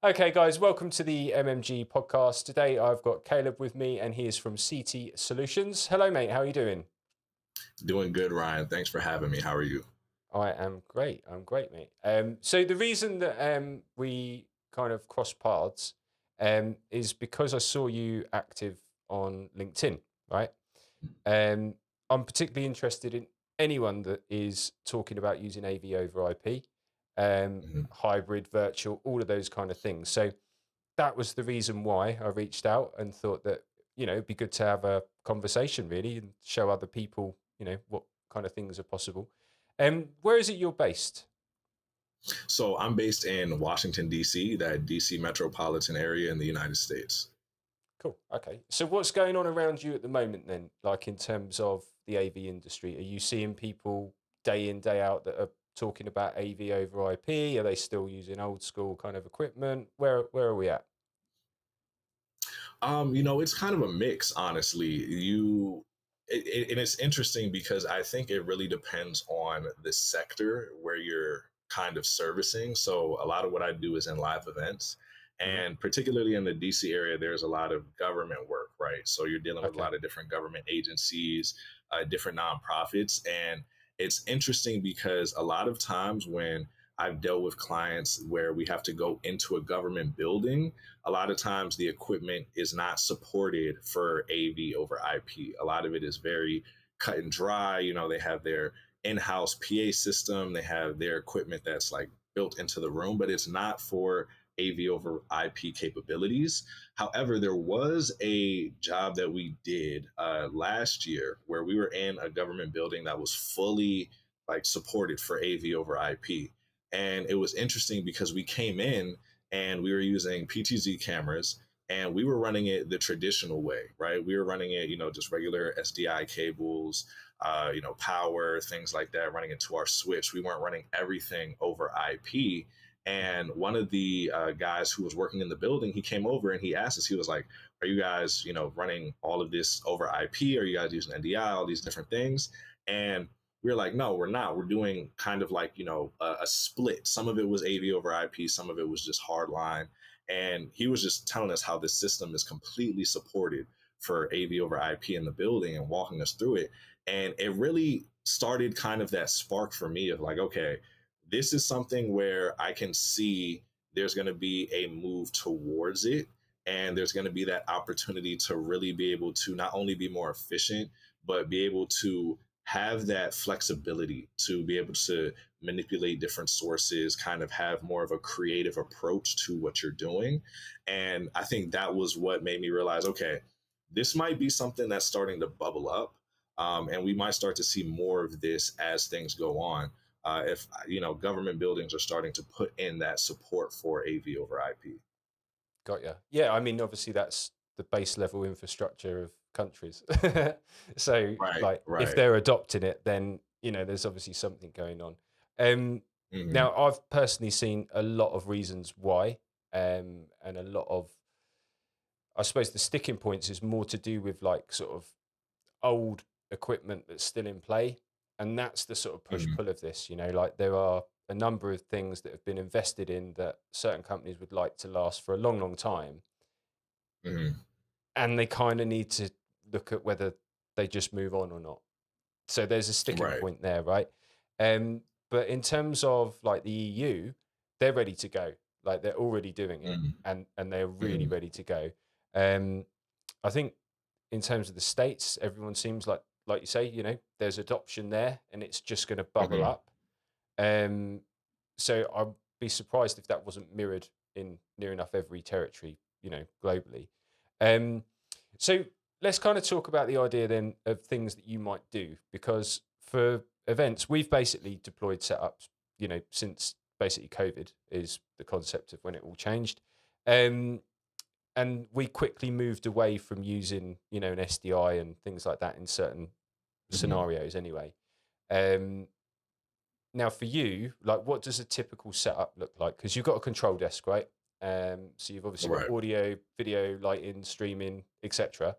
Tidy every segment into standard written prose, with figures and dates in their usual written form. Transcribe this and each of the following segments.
Okay, guys, welcome to the MMG podcast. Today I've got Caleb with me, and he is from CT Solutions. Hello, mate. How are you doing? Doing good, Ryan. Thanks for having me. How are you? I am great. I'm great, mate. So the reason that we kind of cross paths is because I saw you active on LinkedIn, right? Um, I'm particularly interested in anyone that is talking about using AV over IP, Mhm. hybrid, virtual, all of those kind of things. So that was the reason why I reached out and thought that, it'd be good to have a conversation really and show other people, what kind of things are possible. Where is it you're based? So I'm based in Washington, D.C., that D.C. metropolitan area in the United States. Cool. Okay. So what's going on around you at the moment then, like in terms of the AV industry? Are you seeing people day in, day out that are talking about AV over IP? Are they still using old school kind of equipment? Where are we at? It's kind of a mix, honestly. And it's interesting because I think it really depends on the sector where you're kind of servicing. So a lot of what I do is in live events. Hmm. And particularly in the DC area, there's a lot of government work, right? So you're dealing with a Okay. lot of different government agencies, different nonprofits. And it's interesting because a lot of times when I've dealt with clients where we have to go into a government building, a lot of times the equipment is not supported for AV over IP. A lot of it is very cut and dry. They have their in-house PA system, they have their equipment that's like built into the room, but it's not for AV over IP capabilities. However, there was a job that we did last year where we were in a government building that was fully like supported for AV over IP. And it was interesting because we came in and we were using PTZ cameras and we were running it the traditional way, right? We were running it, just regular SDI cables, power, things like that, running it to our switch. We weren't running everything over IP. And one of the guys who was working in the building, he came over and he asked us, he was like, "Are you guys, running all of this over IP? Are you guys using NDI, all these different things?" And we were like, no, we're not. We're doing kind of like, a split. Some of it was AV over IP, some of it was just hardline. And he was just telling us how this system is completely supported for AV over IP in the building and walking us through it. And it really started kind of that spark for me of like, okay, this is something where I can see there's going to be a move towards it. And there's going to be that opportunity to really be able to not only be more efficient, but be able to have that flexibility to be able to manipulate different sources, kind of have more of a creative approach to what you're doing. And I think that was what made me realize, okay, this might be something that's starting to bubble up. And we might start to see more of this as things go on. If government buildings are starting to put in that support for AV over IP. Got you. Yeah, I mean, obviously that's the base level infrastructure of countries. So, Right, like, if right. they're adopting it, then there's obviously something going on. Um, Hmm. Now, I've personally seen a lot of reasons why, and a lot of, I suppose, the sticking points is more to do with like sort of old equipment that's still in play, and that's the sort of push Hmm. pull of this. Like there are a number of things that have been invested in that certain companies would like to last for a long, long time, Hmm. and they kind of need to look at whether they just move on or not. So there's a sticking Right. point there, right? Um, but in terms of like the EU, they're ready to go. Like they're already doing it, Hmm. and they're really Hmm. ready to go. Um, I think in terms of the states, everyone seems like you say, there's adoption there, and it's just going to bubble Hmm. up. Um, so I'd be surprised if that wasn't mirrored in near enough every territory, globally. Um, so let's kind of talk about the idea then of things that you might do, because for events, we've basically deployed setups, since basically COVID is the concept of when it all changed. Um, and we quickly moved away from using, an SDI and things like that in certain Hmm. scenarios anyway. Um, Now, for you, like, what does a typical setup look like? Because you've got a control desk, right? So you've obviously got Right. audio, video, lighting, streaming, etc.,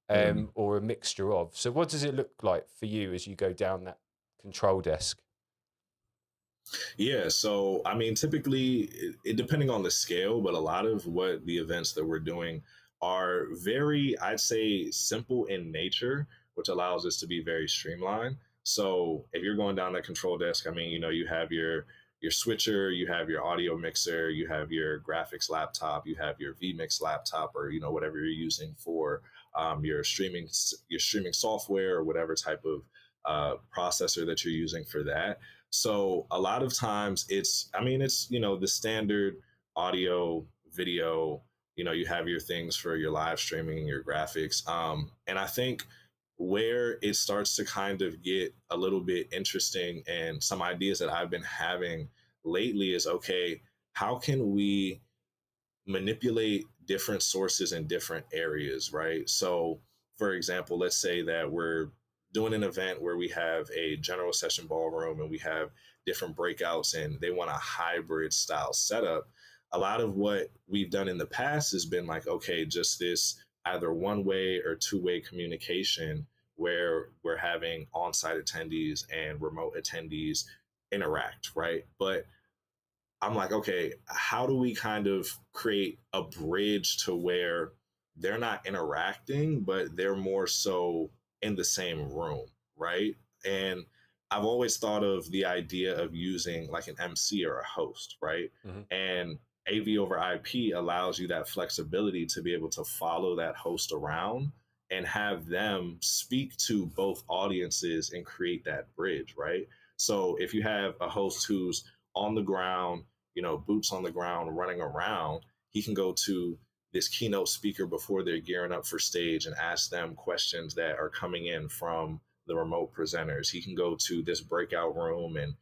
Hmm. or a mixture of. So, what does it look like for you as you go down that control desk? Yeah, so I mean, typically, depending on the scale, but a lot of what the events that we're doing are very, I'd say, simple in nature, which allows us to be very streamlined. So if you're going down that control desk, I mean, you have your switcher, you have your audio mixer, you have your graphics laptop, you have your vmix laptop, or whatever you're using for your streaming software, or whatever type of processor that you're using for that. So a lot of times I mean, it's, the standard audio, video, you have your things for your live streaming, your graphics. And I think where it starts to kind of get a little bit interesting, and some ideas that I've been having lately is, okay, how can we manipulate different sources in different areas, right? So, for example, let's say that we're doing an event where we have a general session ballroom and we have different breakouts and they want a hybrid style setup. A lot of what we've done in the past has been like, okay, just this either one way or two-way communication where we're having on site attendees and remote attendees interact, right? But I'm like, okay, how do we kind of create a bridge to where they're not interacting, but they're more so in the same room, right? And I've always thought of the idea of using like an MC or a host, right? Hmm. And AV over IP allows you that flexibility to be able to follow that host around and have them speak to both audiences and create that bridge, right? So if you have a host who's on the ground, boots on the ground, running around, he can go to this keynote speaker before they're gearing up for stage and ask them questions that are coming in from the remote presenters. He can go to this breakout room and,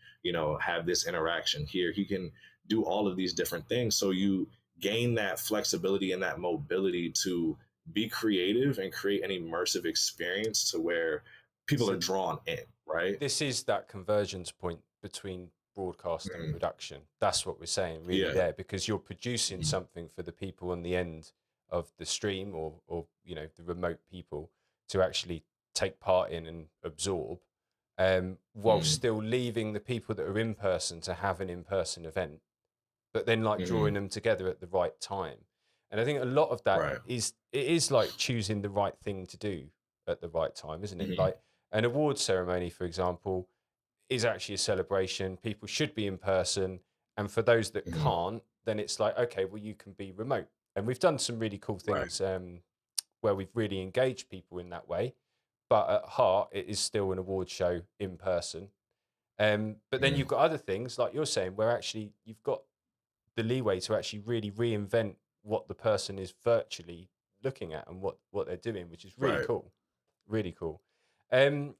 have this interaction here. He can do all of these different things. So you gain that flexibility and that mobility to be creative and create an immersive experience to where people are So drawn in, right? this is that convergence point between broadcast and Mhm. production. That's what we're saying really Yeah. there, because you're producing Mhm. something for the people on the end of the stream, or the remote people to actually take part in and absorb, while Mhm. still leaving the people that are in person to have an in-person event, but then like drawing Mhm. them together at the right time. And I think a lot of that Right. is like choosing the right thing to do at the right time, isn't it? Mhm. Like an award ceremony, for example, is actually a celebration. People should be in person. And for those that Mhm. can't, then it's like, okay, well, you can be remote. And we've done some really cool Right. things, where we've really engaged people in that way. But at heart, it is still an award show in person. But then Mhm. you've got other things, like you're saying, where actually you've got the leeway to actually really reinvent what the person is virtually looking at and what they're doing, which is really Right. cool. Really cool. Um,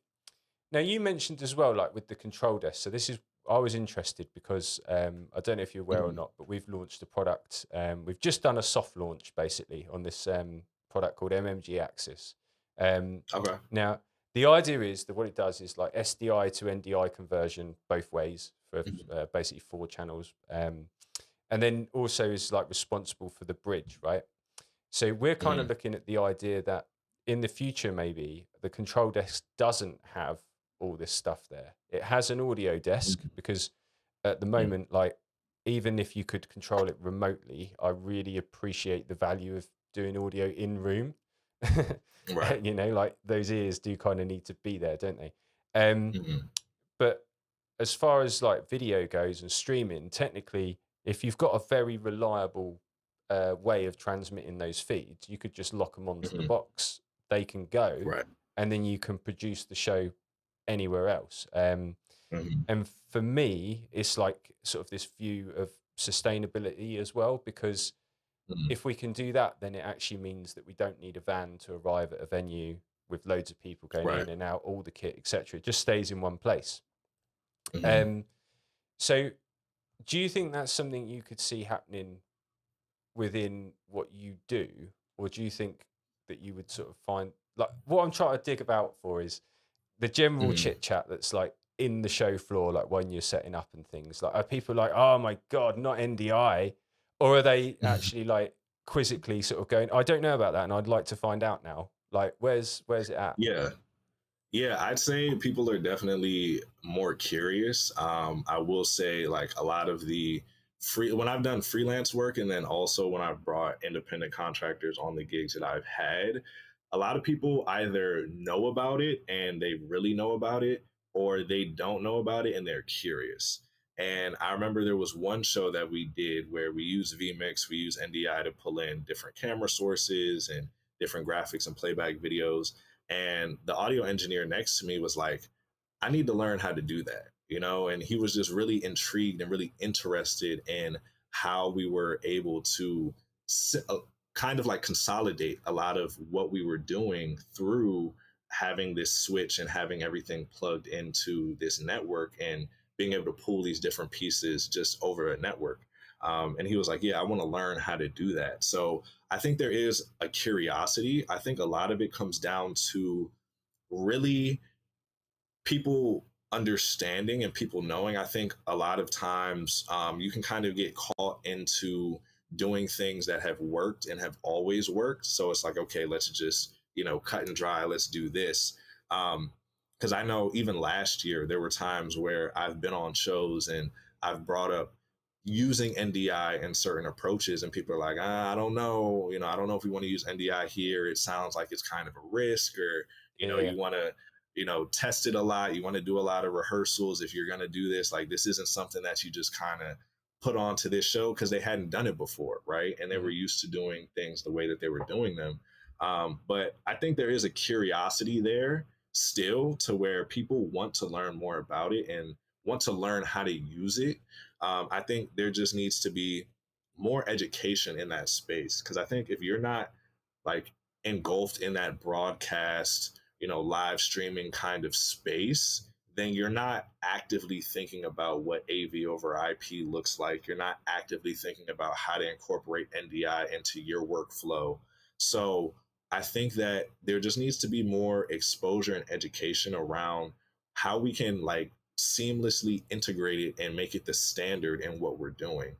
Now you mentioned as well, like with the control desk. So this is I was interested because I don't know if you're aware or Mhm. not, but we've launched a product. We've just done a soft launch basically on this product called MMG Axis. Um, Okay. Now the idea is that what it does is like SDI to NDI conversion both ways for Mhm. basically 4 channels, and then also is like responsible for the bridge, right? So we're kind of Mhm. looking at the idea that in the future, maybe the control desk doesn't have all this stuff there. It has an audio desk Mhm. because at the Mhm. moment, like even if you could control it remotely, I really appreciate the value of doing audio in room. Right. Like those ears do kind of need to be there, don't they? Um, Mhm. but as far as like video goes and streaming, technically, if you've got a very reliable way of transmitting those feeds, you could just lock them onto the Mhm. box. They can go, Right. and then you can produce the show anywhere else. Mhm. And for me, it's like sort of this view of sustainability as well, because Mhm. if we can do that, then it actually means that we don't need a van to arrive at a venue with loads of people going Right. in and out, all the kit, etc. It just stays in one place. Mhm. Um, so, do you think that's something you could see happening within what you do, or do you think that you would sort of find like what I'm trying to dig about for is the general Mhm. chit chat that's like in the show floor, like when you're setting up and things? Like, are people like, oh my god, not NDI, or are they actually like quizzically sort of going, I don't know about that, and I'd like to find out now. Like, where's it at? Yeah. Yeah, I'd say people are definitely more curious. I will say, like, a lot of the when I've done freelance work, and then also when I've brought independent contractors on the gigs that I've had, a lot of people either know about it and they really know about it, or they don't know about it and they're curious. And I remember there was one show that we did where we used vmix, we used ndi to pull in different camera sources and different graphics and playback videos, and the audio engineer next to me was like, I need to learn how to do that, you know? And he was just really intrigued and really interested in how we were able to kind of like consolidate a lot of what we were doing through having this switch and having everything plugged into this network and being able to pull these different pieces just over a network. And he was like, yeah, I want to learn how to do that. So I think there is a curiosity. I think a lot of it comes down to really people understanding and people knowing. I think a lot of times you can kind of get caught into doing things that have worked and have always worked. So it's like, okay, let's just, cut and dry, let's do this. Because I know even last year, there were times where I've been on shows and I've brought up using NDI and certain approaches, and people are like, I don't know, I don't know if we want to use NDI here. It sounds like it's kind of a risk, or, Yeah, you want to test it a lot. You want to do a lot of rehearsals if you're going to do this. Like, this isn't something that you just kind of put onto this show, because they hadn't done it before, right? And they hmm were used to doing things the way that they were doing them. But I think there is a curiosity there still, to where people want to learn more about it and want to learn how to use it. I think there just needs to be more education in that space, because I think if you're not like engulfed in that broadcast, live streaming kind of space, then you're not actively thinking about what AV over IP looks like. You're not actively thinking about how to incorporate NDI into your workflow. So I think that there just needs to be more exposure and education around how we can like seamlessly integrate it and make it the standard in what we're doing,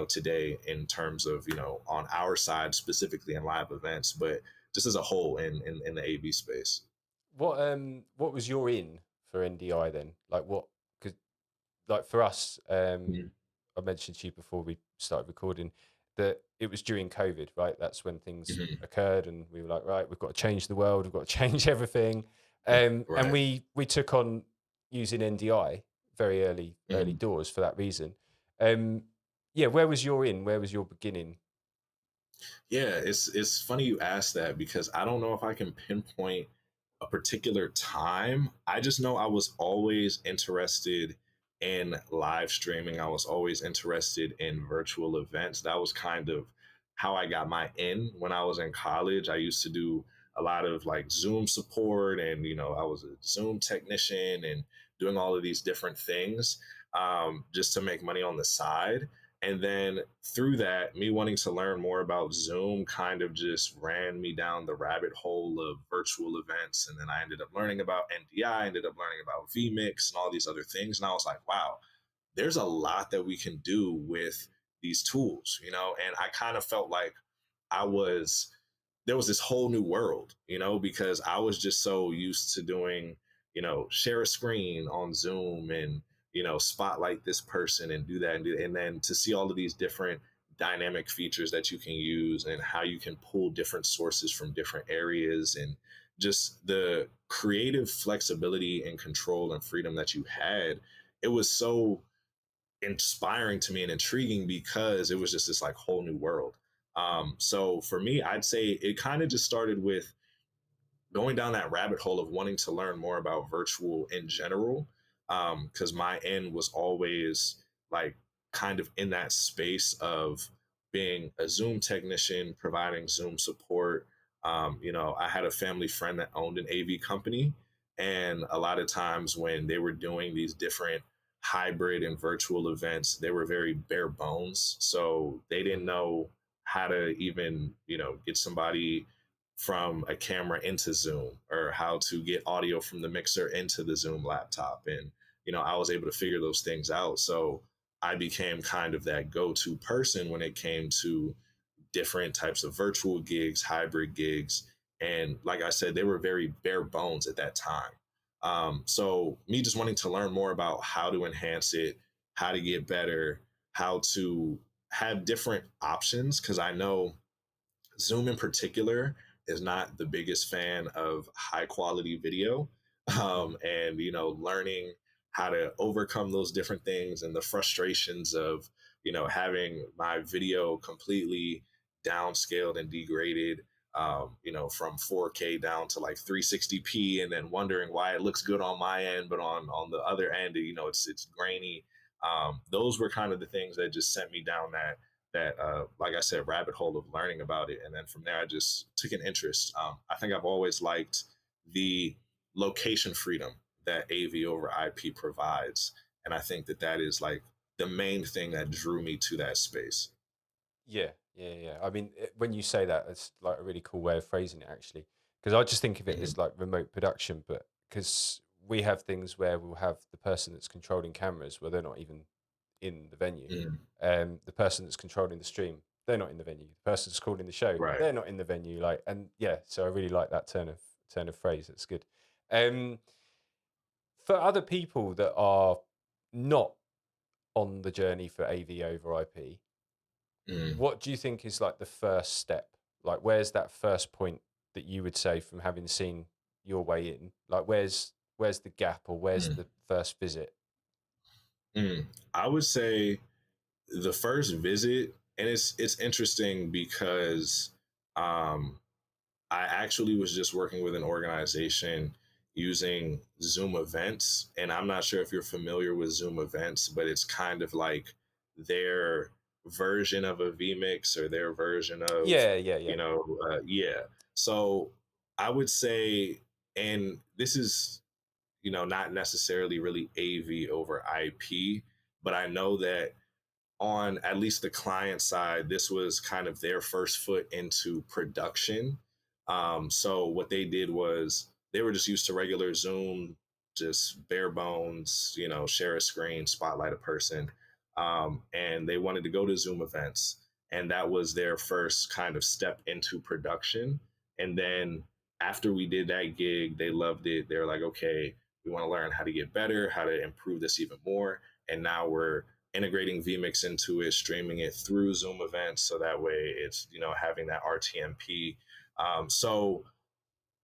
today, in terms of, on our side, specifically in live events, but just as a whole in the AV space. what was your in for NDI then? Like what? Because like for us, Mhm. I mentioned to you before we started recording that it was during COVID, right? That's when things Mhm. occurred, and we were like, right, we've got to change the world, we've got to change everything, and Right. we took on using NDI very early Mhm. doors for that reason. Um, yeah, where was your in? Where was your beginning? Yeah, it's funny you asked that, because I don't know if I can pinpoint a particular time. I just know I was always interested in live streaming. I was always interested in virtual events. That was kind of how I got my in when I was in college. I used to do a lot of like Zoom support, and I was a Zoom technician and doing all of these different things, just to make money on the side. And then through that, me wanting to learn more about Zoom kind of just ran me down the rabbit hole of virtual events. And then I ended up learning about NDI, ended up learning about vMix and all these other things. And I was like, wow, there's a lot that we can do with these tools, and I kind of felt like I was there was this whole new world, because I was just so used to doing, share a screen on Zoom and, spotlight this person and do that and do that. And then to see all of these different dynamic features that you can use and how you can pull different sources from different areas, and just the creative flexibility and control and freedom that you had, it was so inspiring to me and intriguing, because it was just this like whole new world. So for me, I'd say it kind of just started with going down that rabbit hole of wanting to learn more about virtual in general. Because my end was always like kind of in that space of being a Zoom technician, providing Zoom support. I had a family friend that owned an AV company, and a lot of times when they were doing these different hybrid and virtual events, they were very bare bones. So they didn't Mm, know how to even, get somebody from a camera into Zoom, or how to get audio from the mixer into the Zoom laptop. And, I was able to figure those things out. So I became kind of that go to person when it came to different types of virtual gigs, hybrid gigs. And like I said, they were very bare bones at that time. So me just wanting to learn more about how to enhance it, how to get better, how to have different options, because I know Zoom in particular is not the biggest fan of high quality video. Mm. And, learning how to overcome those different things and the frustrations of, having my video completely downscaled and degraded, from 4K down to like 360p, and then wondering why it looks good on my end, but on the other end, it's grainy. Those were kind of the things that just sent me down that like I said, rabbit hole of learning about it. And then from there I just took an interest. I think I've always liked the location freedom that AV over IP provides, and I think that is like the main thing that drew me to that space. Yeah, yeah, yeah. I mean, when you say that, it's like a really cool way of phrasing it, actually. Because I just think of it Hmm. as like remote production, but because we have things where we'll have the person that's controlling cameras, where they're not even in the venue. Hmm. The person that's controlling the stream, they're not in the venue. The person that's calling the show, Right. they're not in the venue. Like, and yeah, so I really like that turn of phrase. That's good. Um, for other people that are not on the journey for AV over IP, Hmm. what do you think is like the first step? Like, where's that first point that you would say from having seen your way in? Like, where's the gap, or where's Hmm. the first visit? Hmm. I would say the first visit, and it's interesting because um, I actually was just working with an organization using Zoom events. And I'm not sure if you're familiar with Zoom events, but it's kind of like their version of a vMix or their version of, Yeah, yeah, yeah, yeah. So I would say, and this is, not necessarily really AV over IP, but I know that on at least the client side, this was kind of their first foot into production. So what they did was they were just used to regular Zoom, just bare bones, share a screen, spotlight a person. And they wanted to go to Zoom events. And that was their first kind of step into production. And then after we did that gig, they loved it. They're like, okay, we want to learn how to get better, how to improve this even more. And now we're integrating vmix into it, streaming it through Zoom events, so that way it's having that rtmp. So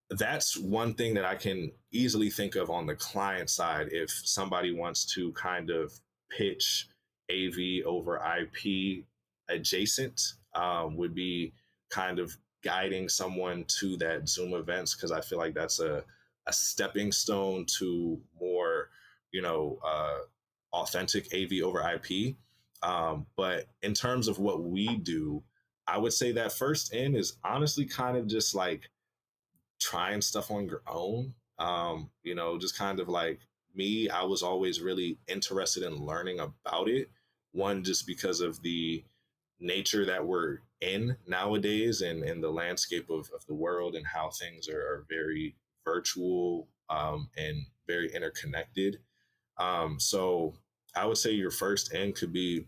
that's one thing that I can easily think of on the client side. If somebody wants to kind of pitch AV over IP adjacent, would be kind of guiding someone to that Zoom events, because I feel like that's a stepping stone to more, authentic AV over IP. But in terms of what we do, I would say that first in is honestly kind of just like trying stuff on your own. Just kind of like me, I was always really interested in learning about it. One, just because of the nature that we're in nowadays, and the landscape of the world, and how things are very virtual, and very interconnected. So I would say your first end could be,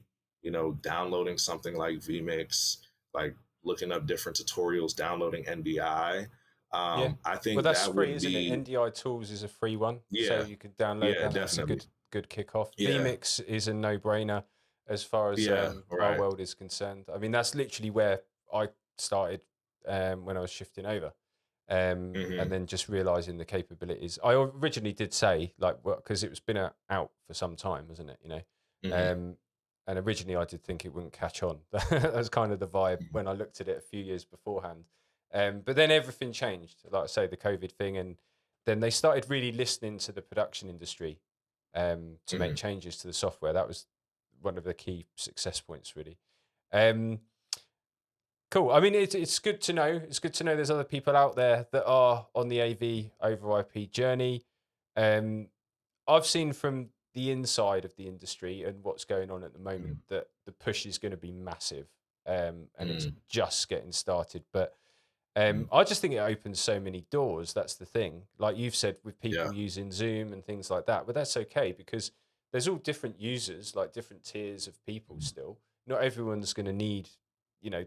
downloading something like vmix, like looking up different tutorials, downloading NDI. yeah. I Well, think that's that free, would isn't it? be, NDI Tools is a free one, so yeah, you could download yeah, that. That's a definitely. good kickoff. Yeah, vMix is a no-brainer as far as yeah, our right. world is concerned. I mean, that's literally where I started when I was shifting over. And Hmm. then just realizing the capabilities. I originally did say, like, well, because it was been out for some time, wasn't it? Hmm. Um, and originally I did think it wouldn't catch on. That was kind of the vibe when I looked at it a few years beforehand. But then everything changed, like I say, the COVID thing, and then they started really listening to the production industry to make Hmm. changes to the software. That was one of the key success points, really. Um, Cool. I mean, it's good to know. It's good to know there's other people out there that are on the AV over IP journey. Um, I've seen from the inside of the industry and what's going on at the moment Hmm. that the push is going to be massive, and it's Hmm. just getting started. But Hmm. I just think it opens so many doors. That's the thing. Like you've said, with Yeah. people using Zoom and things like that, but that's okay because there's all different users, like different tiers of people. Hmm. Still, not everyone's going to need,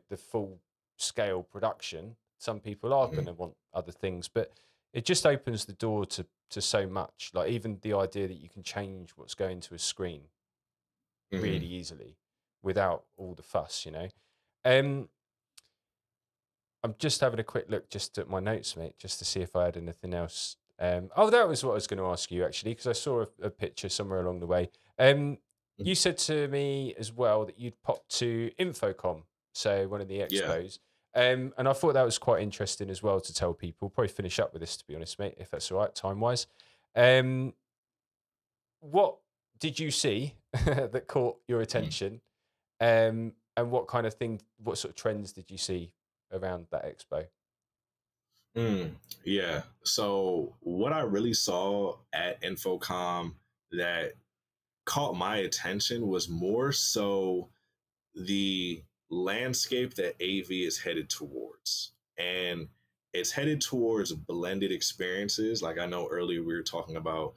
the full scale production. Some people are going Hmm. to want other things, but it just opens the door to to so much. Like even the idea that you can change what's going to a screen really Hmm. easily without all the fuss, Um, I'm just having a quick look just at my notes, mate, just to see if I had anything else. Oh, that was what I was going to ask you actually, because I saw a picture somewhere along the way. You said to me as well that you'd popped to Infocom, so one of the Yeah. expos, and I thought that was quite interesting as well to tell people. Probably finish up with this, to be honest, mate, if that's all right, time wise. Um, what did you see that caught your Mhm. attention? And what kind of thing, what sort of trends did you see around that expo? Mm, yeah. So what I really saw at Infocom that caught my attention was more so the landscape that AV is headed towards. And it's headed towards blended experiences. Like I know earlier we were talking about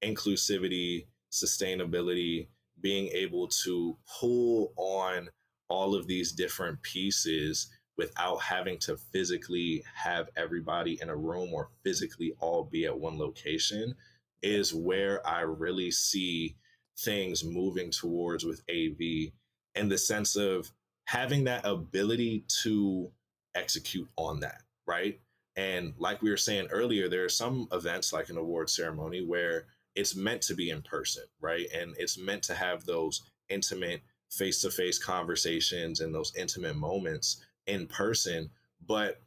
inclusivity, sustainability, being able to pull on all of these different pieces without having to physically have everybody in a room or physically all be at one location Yeah. is where I really see things moving towards with AV, in the sense of having that ability to execute on that, right? And like we were saying earlier, there are some events like an award ceremony where it's meant to be in person, right? And it's meant to have those intimate face to face conversations and those intimate moments in person. But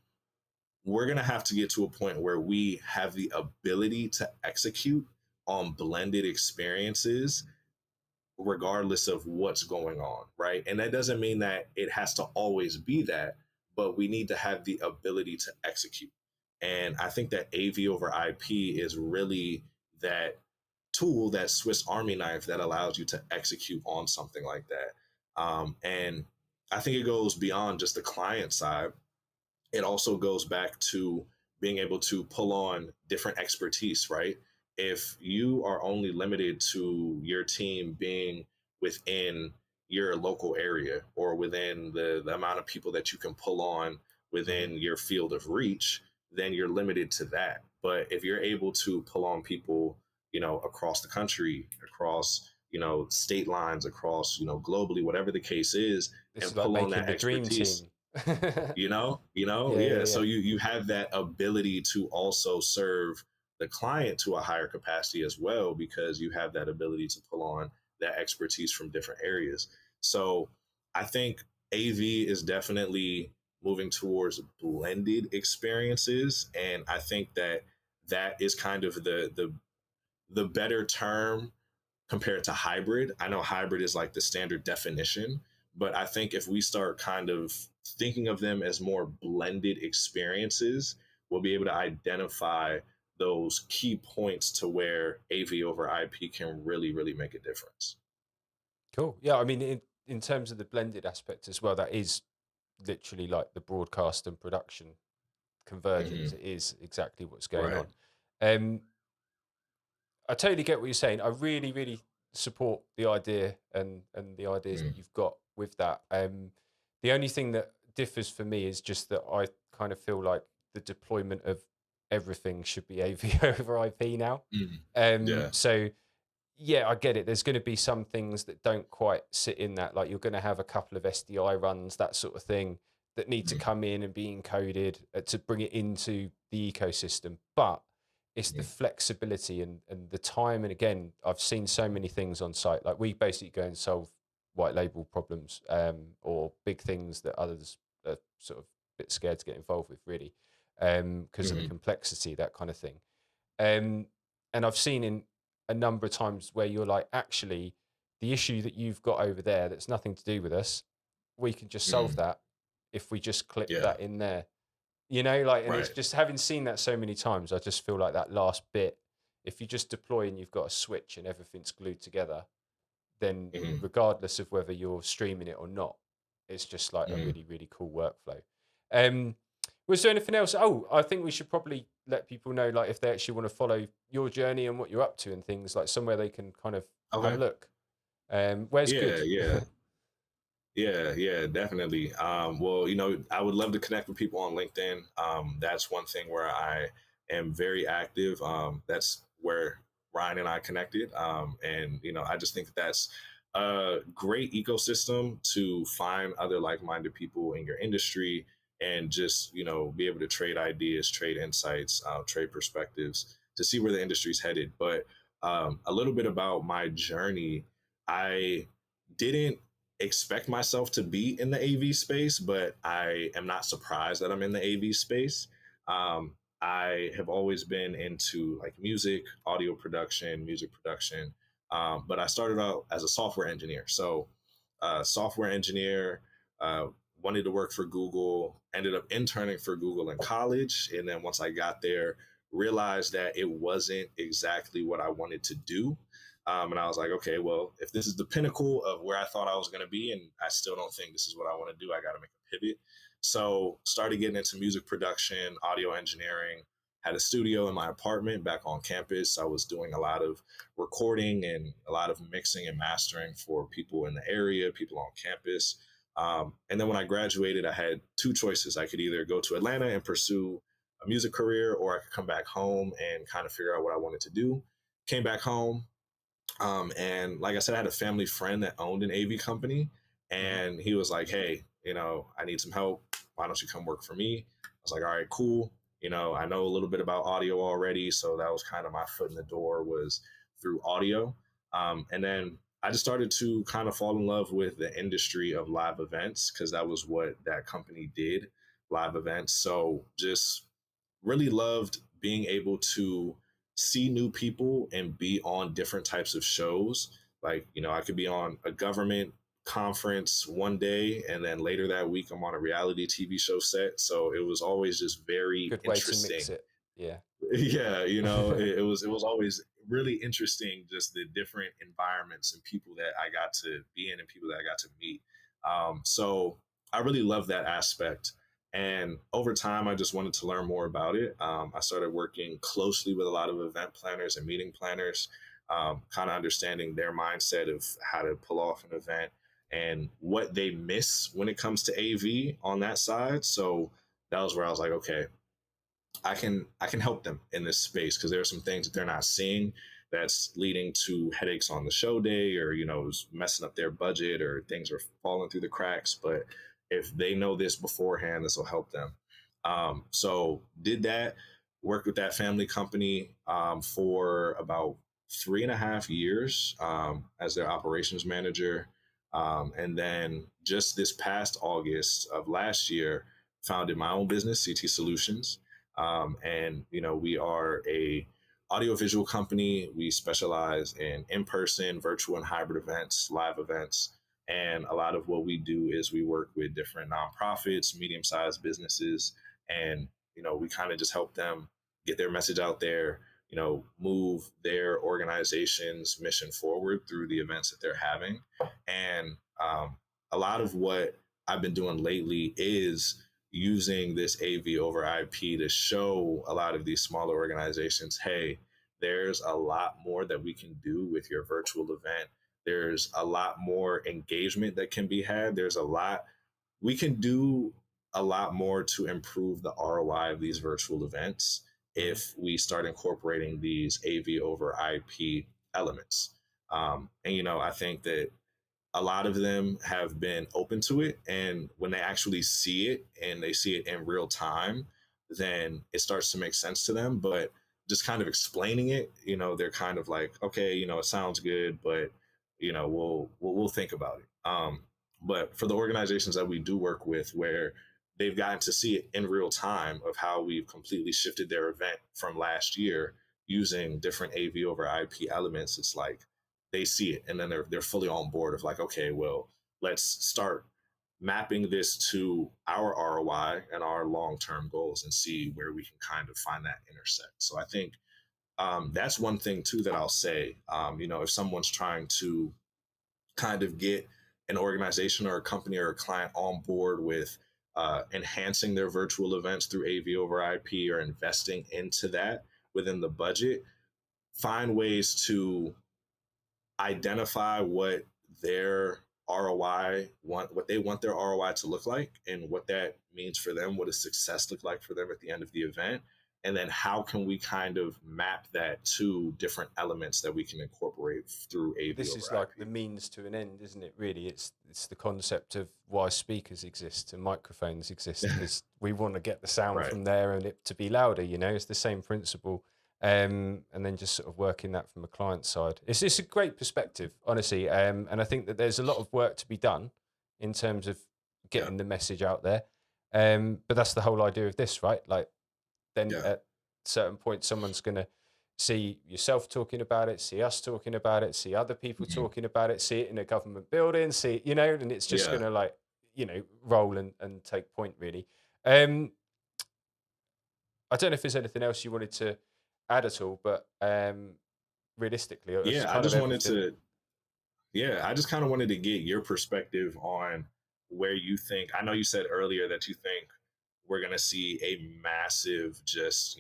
we're going to have to get to a point where we have the ability to execute on blended experiences regardless of what's going on, right? And that doesn't mean that it has to always be that, but we need to have the ability to execute. And I think that AV over IP is really that tool, that Swiss Army knife that allows you to execute on something like that. And I think it goes beyond just the client side. It also goes back to being able to pull on different expertise, right? If you are only limited to your team being within your local area or within the amount of people that you can pull on Mhm. within your field of reach, then you're limited to that. But if you're able to pull on people, across the country, across, state lines, across, globally, whatever the case is, This and is like pull on making that the dream expertise, team. Yeah, yeah. yeah, So yeah. you have that ability to also serve the client to a higher capacity as well, because you have that ability to pull on that expertise from different areas. So I think AV is definitely moving towards blended experiences, and I think that that is kind of the better term compared to hybrid. I know hybrid is like the standard definition, but I think if we start kind of thinking of them as more blended experiences, we'll be able to identify those key points to where AV over IP can really, really make a difference. Cool. Yeah, I mean, in terms of the blended aspect as well, that is literally like the broadcast and production convergence. Hmm. It is exactly what's going Right. on. Um, I totally get what you're saying. I really, really support the idea and the ideas that Mm. you've got with that. The only thing that differs for me is just that I kind of feel like the deployment of everything should be AV over IP now. Mm. Um, Yeah. so yeah, I get it. There's going to be some things that don't quite sit in that. Like you're going to have a couple of SDI runs, that sort of thing, that need to Mm. come in and be encoded to bring it into the ecosystem. But it's the Mm. flexibility and the time. And again, I've seen so many things on site. Like we basically go and solve white label problems or big things that others are sort of a bit scared to get involved with, really, because of the Mm. complexity, that kind of thing. Um, and I've seen in a number of times where you're like, actually, the issue that you've got over there that's nothing to do with us, we can just solve Mm. that if we just clip Yeah. that in there. Like, and it's Right. just having seen that so many times, I just feel like that last bit, if you just deploy and you've got a switch and everything's glued together, then Mm. regardless of whether you're streaming it or not, it's just like a Mm. really, really cool workflow. Um, was there anything else? Oh, I think we should probably let people know, like, if they actually want to follow your journey and what you're up to and things, like somewhere they can kind of have a Okay. look. Where's Yeah. good? Yeah. Yeah, definitely. Well, I would love to connect with people on LinkedIn. That's one thing where I am very active. That's where Ryan and I connected. And, I just think that that's a great ecosystem to find other like minded people in your industry and just, be able to trade ideas, trade insights, trade perspectives to see where the industry's headed. But a little bit about my journey. I didn't expect myself to be in the AV space, but I am not surprised that I'm in the AV space. Um, I have always been into like music, audio production, music production, but I started out as a software engineer. So, software engineer, uh, wanted to work for Google, ended up interning for Google in college. And then once I got there, realized that it wasn't exactly what I wanted to do. And I was like, okay, well, if this is the pinnacle of where I thought I was going to be, and I still don't think this is what I want to do, I got to make a pivot. So started getting into music production, audio engineering, had a studio in my apartment back on campus. I was doing a lot of recording and a lot of mixing and mastering for people in the area, people on campus. And then when I graduated, I had two choices. I could either go to Atlanta and pursue a music career, or I could come back home and kind of figure out what I wanted to do. Came back home, and like I said, I had a family friend that owned an AV company, Hmm. and he was like, "Hey, I need some help. Why don't you come work for me?" I was like, "All right, cool." I know a little bit about audio already, so that was kind of my foot in the door was through audio. And then I just started to kind of fall in love with the industry of live events because that was what that company did, live events. So just really loved being able to see new people and be on different types of shows. Like, I could be on a government conference one day and then later that week I'm on a reality TV show set. So it was always just very Good way to mix interesting. it. Yeah. Yeah, it was always really interesting, just the different environments and people that I got to be in and people that I got to meet. So I really love that aspect. And over time, I just wanted to learn more about it. I started working closely with a lot of event planners and meeting planners, kind of understanding their mindset of how to pull off an event and what they miss when it comes to AV on that side. So that was where I was like, okay, I can help them in this space because there are some things that they're not seeing that's leading to headaches on the show day, or messing up their budget, or things are falling through the cracks. But if they know this beforehand, this will help them. So did that, worked with that family company for about 3.5 years as their operations manager. And then just this past August of last year, founded my own business, CT Solutions. And we are a audiovisual company. We specialize in person, virtual, and hybrid events, live events. And a lot of what we do is we work with different nonprofits, medium-sized businesses, and we kind of just help them get their message out there. Move their organization's mission forward through the events that they're having. And a lot of what I've been doing lately is using this AV over IP to show a lot of these smaller organizations, hey, there's a lot more that we can do with your virtual event. There's a lot more engagement that can be had. There's a lot we can do, a lot more to improve the ROI of these virtual events Hmm. if we start incorporating these AV over IP elements. And I think that a lot of them have been open to it, and when they actually see it and they see it in real time, then it starts to make sense to them. But just kind of explaining it, they're kind of like, okay, it sounds good, but we'll think about it. But for the organizations that we do work with, where they've gotten to see it in real time of how we've completely shifted their event from last year using different AV over IP elements, it's like they see it and then they're fully on board of like, okay, well, let's start mapping this to our ROI and our long-term goals and see where we can kind of find that intersect. So I think that's one thing too that I'll say. If someone's trying to kind of get an organization or a company or a client on board with enhancing their virtual events through AV over IP or investing into that within the budget, find ways to identify their what they want their ROI to look like, and what that means for them, what does success look like for them at the end of the event, and then how can we kind of map that to different elements that we can incorporate through AV This over is like the IP. means to an end, isn't it? Really, it's the concept of why speakers exist and microphones exist, because we want to get the sound Right. from there and it to be louder. You know, it's the same principle. And then just sort of working that from a client side. It's a great perspective, honestly. And I think that there's a lot of work to be done in terms of Yeah. getting the message out there. But that's the whole idea of this, right? Like, then Yeah. at certain point, someone's going to see yourself talking about it, see us talking about it, see other people Mhm. talking about it, see it in a government building, see it, you know, and it's just Yeah. going to, like, you know, roll and take point, really. Um, I don't know if there's anything else you wanted to add at all, but realistically, it's Yeah. I kind of just wanted everything. to Yeah, I just kind of wanted to get your perspective on where you think. I know you said earlier that you think we're going to see a massive, just,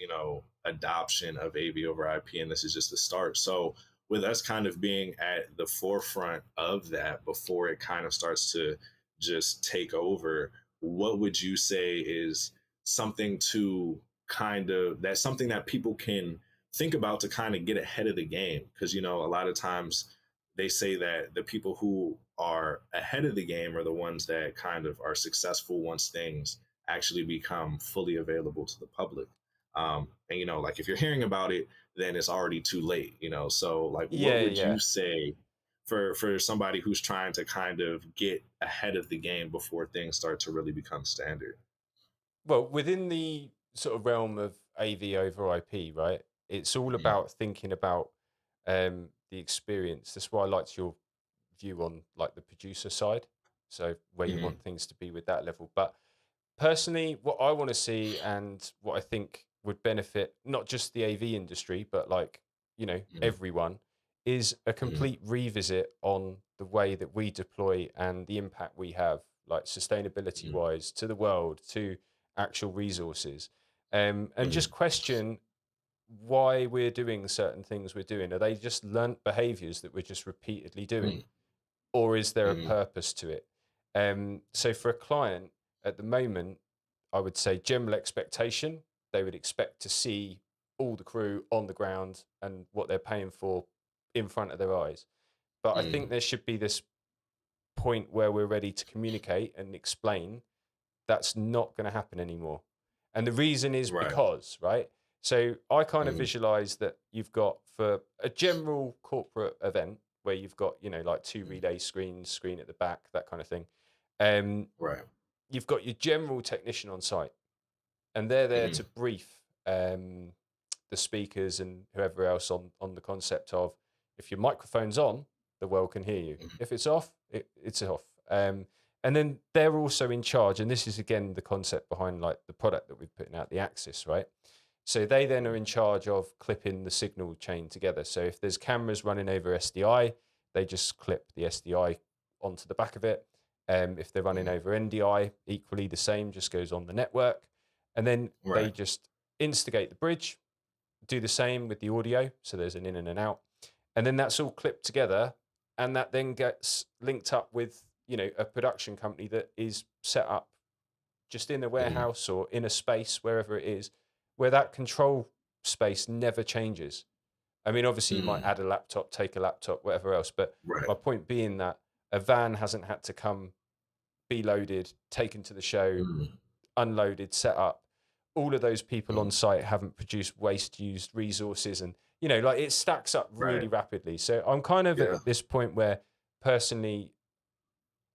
adoption of AV over IP, and this is just the start. So, with us kind of being at the forefront of that before it kind of starts to just take over, what would you say is something to that's something that people can think about to kind of get ahead of the game? Because, a lot of times they say that the people who are ahead of the game are the ones that kind of are successful once things actually become fully available to the public. And like if you're hearing about it, then it's already too late. So like, what Yeah, would yeah. you say for somebody who's trying to kind of get ahead of the game before things start to really become standard? Well, within the sort of realm of AV over IP, right? It's all Mhm. about thinking about the experience. That's why I liked your view on like the producer side. So where you Mhm. want things to be with that level. But personally, what I want to see and what I think would benefit not just the AV industry, but like, you know, Mhm. everyone, is a Mhm. complete revisit on the way that we deploy and the impact we have, like sustainability Mhm. wise, to the world, to actual resources. And just Mhm. question why we're doing certain things we're doing. Are they just learnt behaviors that we're just repeatedly doing? Mhm. Or is there a Mhm. purpose to it? So for a client at the moment, I would say general expectation, they would expect to see all the crew on the ground and what they're paying for in front of their eyes. But I think Mhm. there should be this point where we're ready to communicate and explain that's not going to happen anymore. And the reason is Right. because, right? So I kind of Mhm. visualize that you've got for a general corporate event where you've got, you know, like two Mhm. relay screens, screen at the back, that kind of thing. Um, Right. you've got your general technician on site, and they're there Mhm. to brief the speakers and whoever else on the concept of, if your microphone's on, the world can hear you. Mhm. If it's off, it's off. And then they're also in charge, and this is again the concept behind like the product that we're putting out, the Axis, right? So they then are in charge of clipping the signal chain together. So if there's cameras running over SDI, they just clip the SDI onto the back of it. If they're running Mhm. over NDI, equally the same, just goes on the network. And then they Right. just instigate the bridge, do the same with the audio. So there's an in and an out. And then that's all clipped together. And that then gets linked up with, you know, a production company that is set up just in a Mhm. warehouse or in a space, wherever it is, where that control space never changes. I mean, obviously, you might Mhm. add a laptop, take a laptop, whatever else. But Right. my point being that a van hasn't had to come, be loaded, taken to the show, Mhm. unloaded, set up. All of those people on Mhm. site haven't produced waste used resources. And, you know, like it stacks up Right. really rapidly. So I'm kind of Yeah. at this point where personally,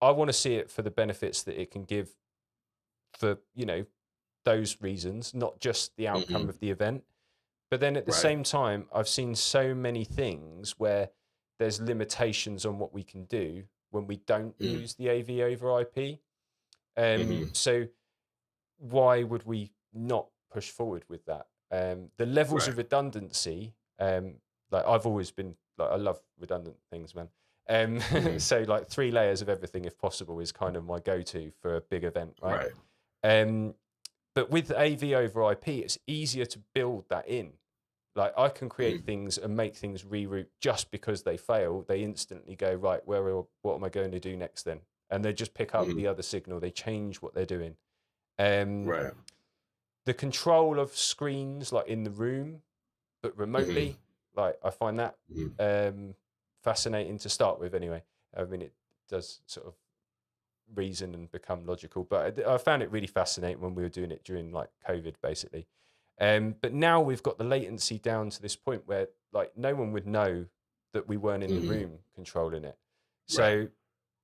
I want to see it for the benefits that it can give for, you know, those reasons, not just the outcome Mhm. of the event. But then at the Right. same time, I've seen so many things where there's limitations on what we can do when we don't Mhm. use the AV over IP. Mhm. So why would we not push forward with that? The levels Right. of redundancy, like I've always been like, I love redundant things, man. Mhm. So like 3 layers of everything, if possible, is kind of my go-to for a big event, right? Right. Um, but with AV over IP, it's easier to build that in. Like I can create Mhm. things and make things reroute just because they fail. They instantly go, right, what am I going to do next then? And they just pick up Mhm. the other signal. They change what they're doing. Um, Right. the control of screens like in the room, but Hmm. remotely, like I find that Hmm. fascinating to start with. Anyway, I mean it does sort of reason and become logical, but I found it really fascinating when we were doing it during like COVID, basically. But now we've got the latency down to this point where like no one would know that we weren't in the Hmm. room controlling it. Right. So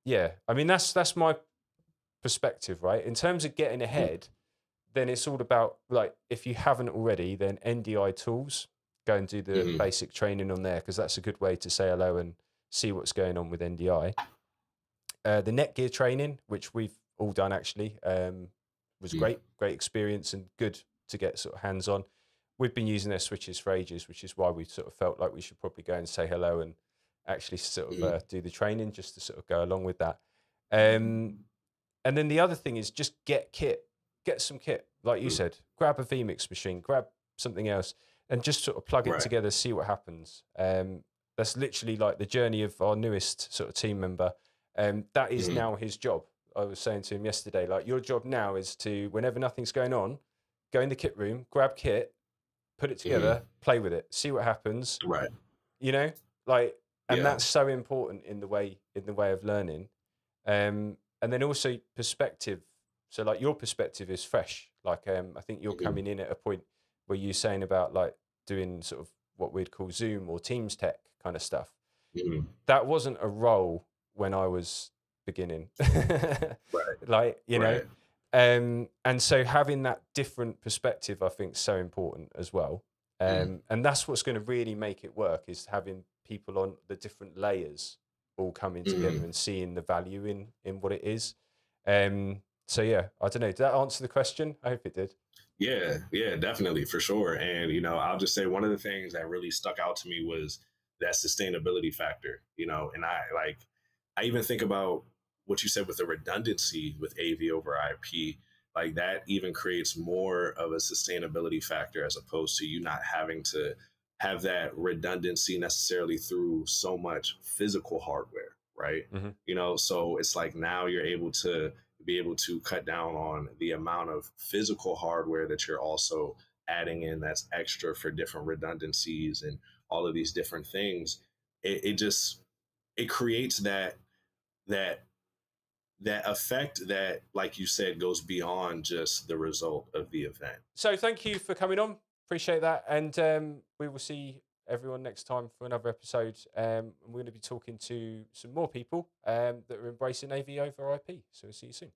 yeah, I mean that's my perspective, right? In terms of getting Mm. ahead, then it's all about like if you haven't already, then NDI tools, go and do the Mhm. basic training on there because that's a good way to say hello and see what's going on with NDI. The Netgear training, which we've all done actually, was Mhm. great experience and good to get sort of hands on. We've been using their switches for ages, which is why we sort of felt like we should probably go and say hello and actually sort of Mhm. do the training just to sort of go along with that. Um, and then the other thing is just get kit, get some kit, like you Mhm. said, grab a vmix machine, grab something else, and just sort of plug it Right. together, see what happens. That's literally like the journey of our newest sort of team member. That is Mhm. now his job. I was saying to him yesterday, like your job now is to, whenever nothing's going on, go in the kit room, grab kit, put it Mhm. together, play with it, see what happens. Right. You know, like, and Yeah. that's so important in the way of learning. And then also perspective. So like your perspective is fresh. Like I think you're Mhm. coming in at a point where you're saying about like doing sort of what we'd call Zoom or Teams tech kind of stuff. Mhm. That wasn't a role when I was beginning. Right. Like, Right. and so having that different perspective, I think, is so important as well. Mhm. And that's what's going to really make it work is having people on the different layers all coming together Mhm. and seeing the value in what it is. So yeah, I don't know. Did that answer the question? I hope it did. Yeah. Yeah. Definitely, for sure. And I'll just say one of the things that really stuck out to me was that sustainability factor. And I even think about what you said with the redundancy with AV over IP. Like that even creates more of a sustainability factor as opposed to you not having to have that redundancy necessarily through so much physical hardware, right? Hmm. So it's like now you're able to be able to cut down on the amount of physical hardware that you're also adding in that's extra for different redundancies and all of these different things. It just it creates that that effect that, like you said, goes beyond just the result of the event. So thank you for coming on. Appreciate that. And we will see everyone next time for another episode. We're going to be talking to some more people that are embracing AV over IP. So we'll see you soon.